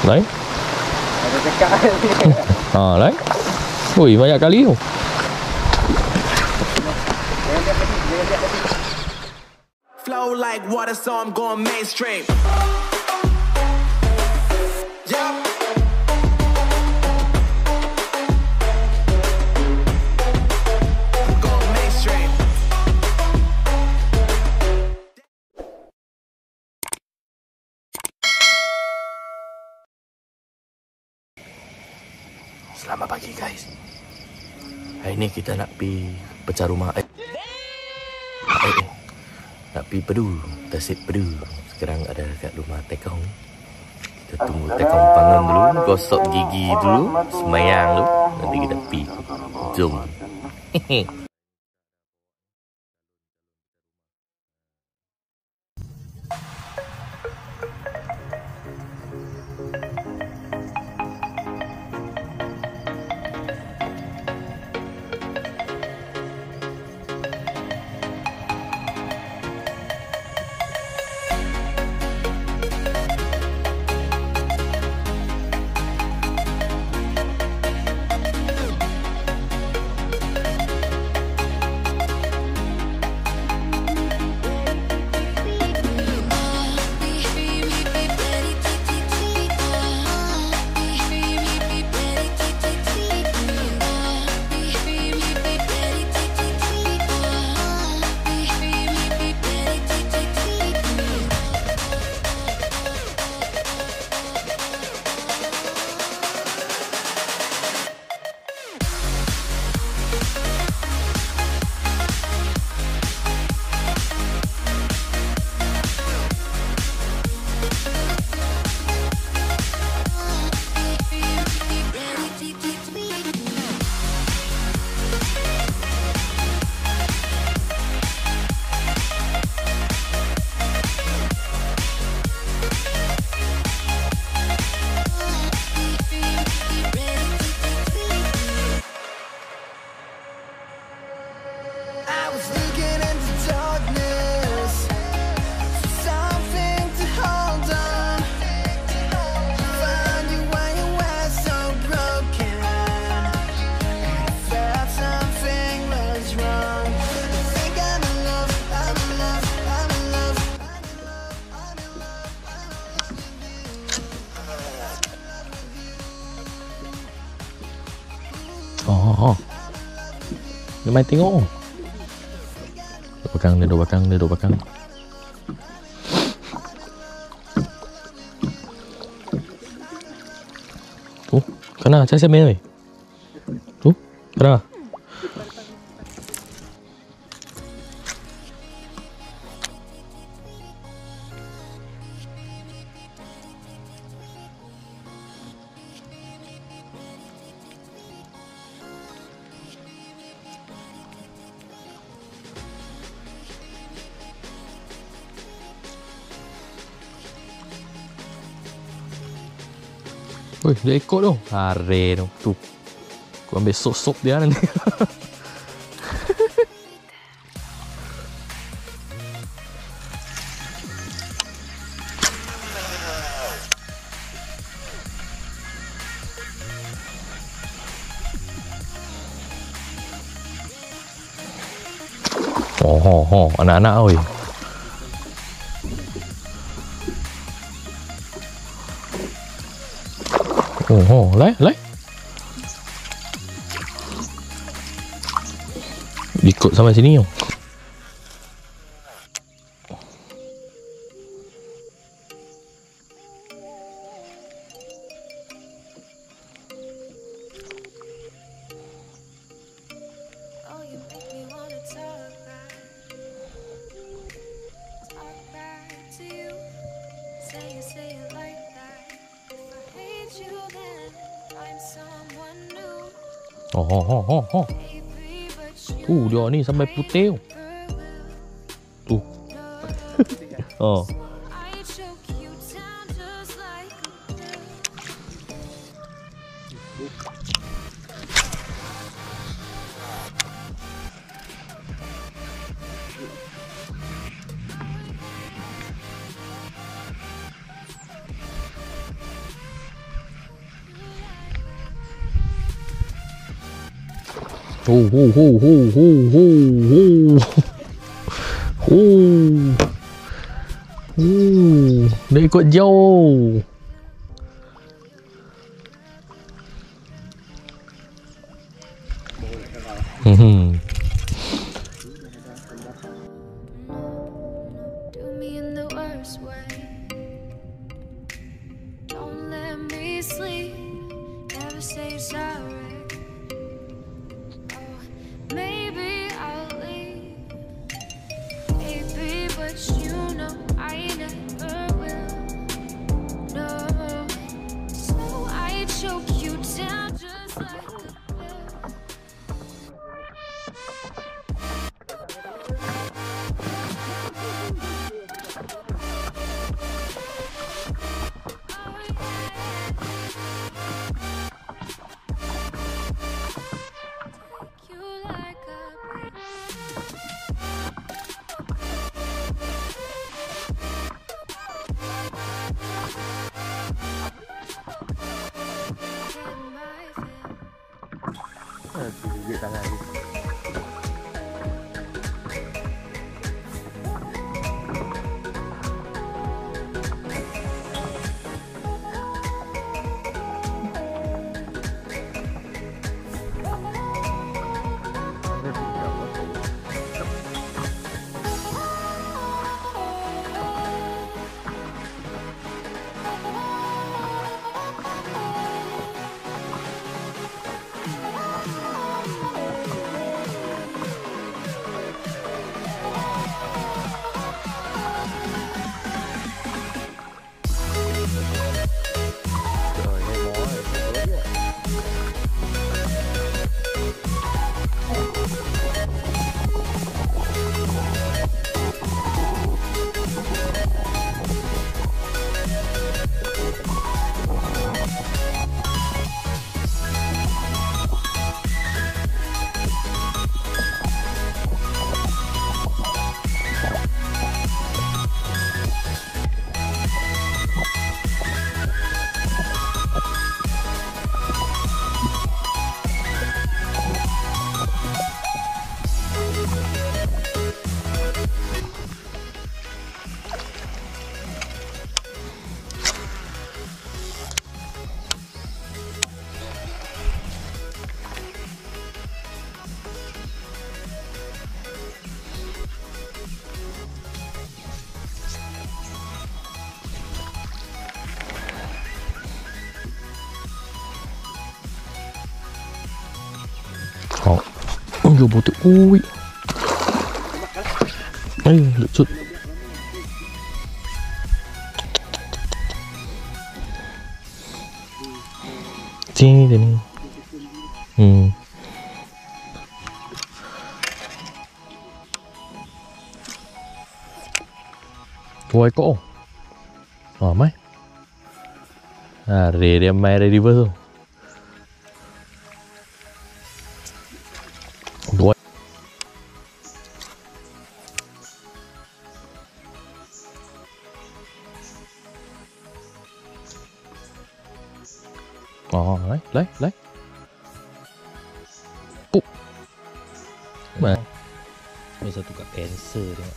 Lain? Ada cakap ni. Lain? Ui, banyak kali tu. Flow like water, so I'm going mainstream. Yeah. Going mainstream. Selamat pagi guys. Hari ni kita nak pergi pecah rumah nak pergi Pedu, TASIK Pedu. Sekarang ada kat rumah Tekong. Kita tunggu Tekong bangun dulu, gosok gigi dulu, semayang dulu, nanti kita pergi. Jom. Dia main tengok. Duduk belakang. Tu, kena cari semen oi. Tu, kena. Woi, dia ikut tu. Hare tu. Tu. Aku ambil sok-sok dia nanti. Anak-anak oi. Lai. Ikut sampai sini yo. Dia ni sampai putih tu. Dia ikut jauh. Gigit tangan dia. Ôi bố tự ui. Ây, lựa chút. Sini sini. Dua ekor. Mai. Dia main river tu. Dua. Lấy. Pup. Mana? Masa tukar answer dia.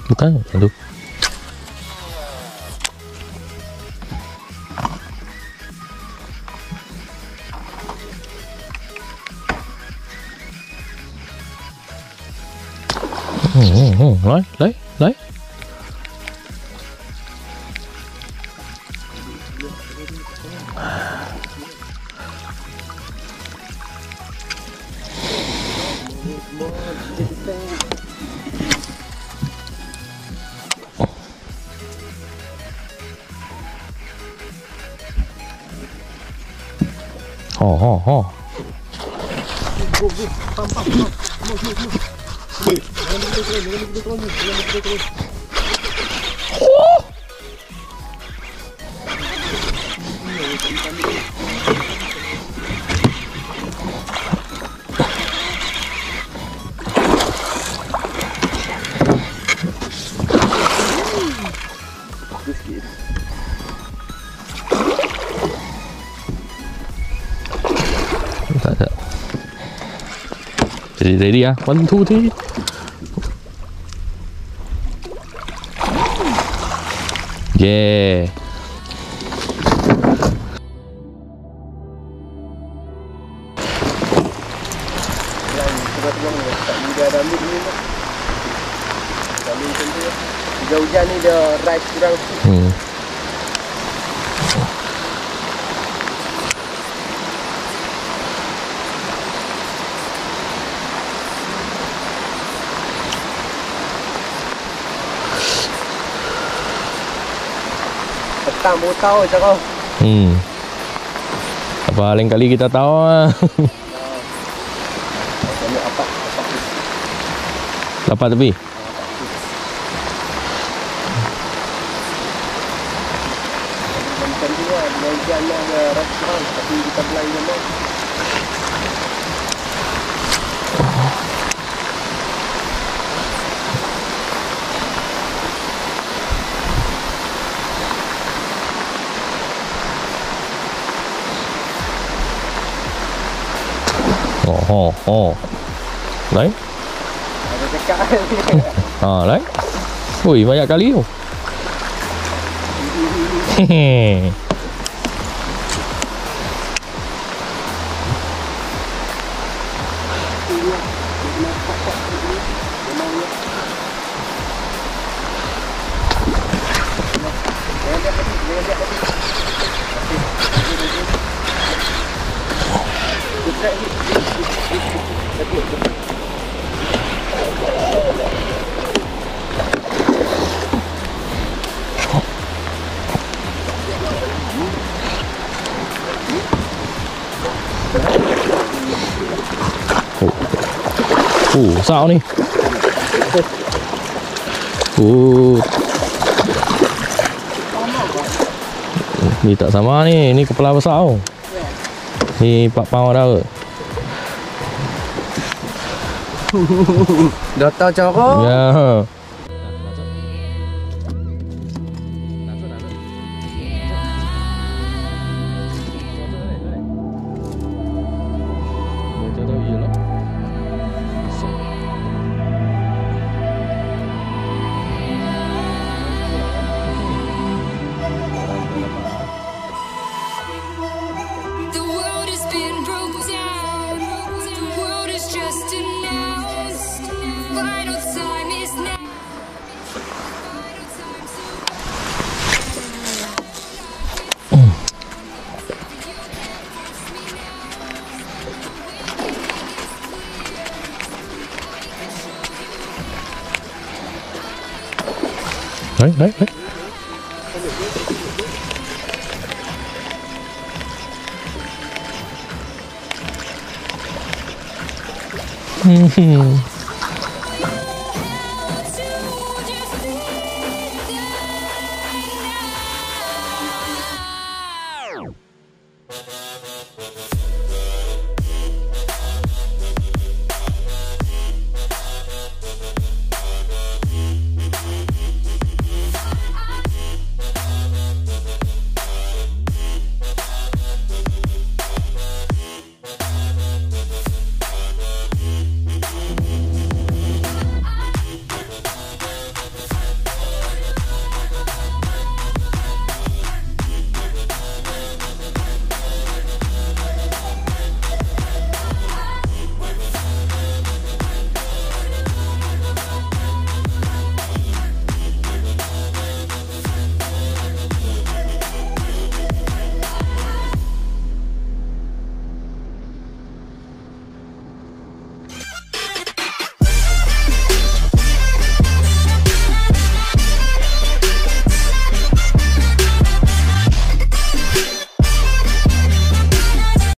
Bukan, aduh. Lấy. Ho. Ready ya? 1, 2, 3. Yeah. Hujan ni dia rise kurang. Petang baru tahu macam kau. Apa lain kali kita tahu lah. Dapat tepi. Macam ni lah, dengan hujan ni ada restoran tapi kita belanja memang. Lain? Ada cakap ni. Lain? Ui, banyak kali tu. Hehehe. Sao ni? Ni tak sama ni. Ni kepala besar tau. Ni 4 pound dah ke? Dah tahu cara? Ya. The world has been broke down. The world is just announced. Final time is now. Final time Đấy.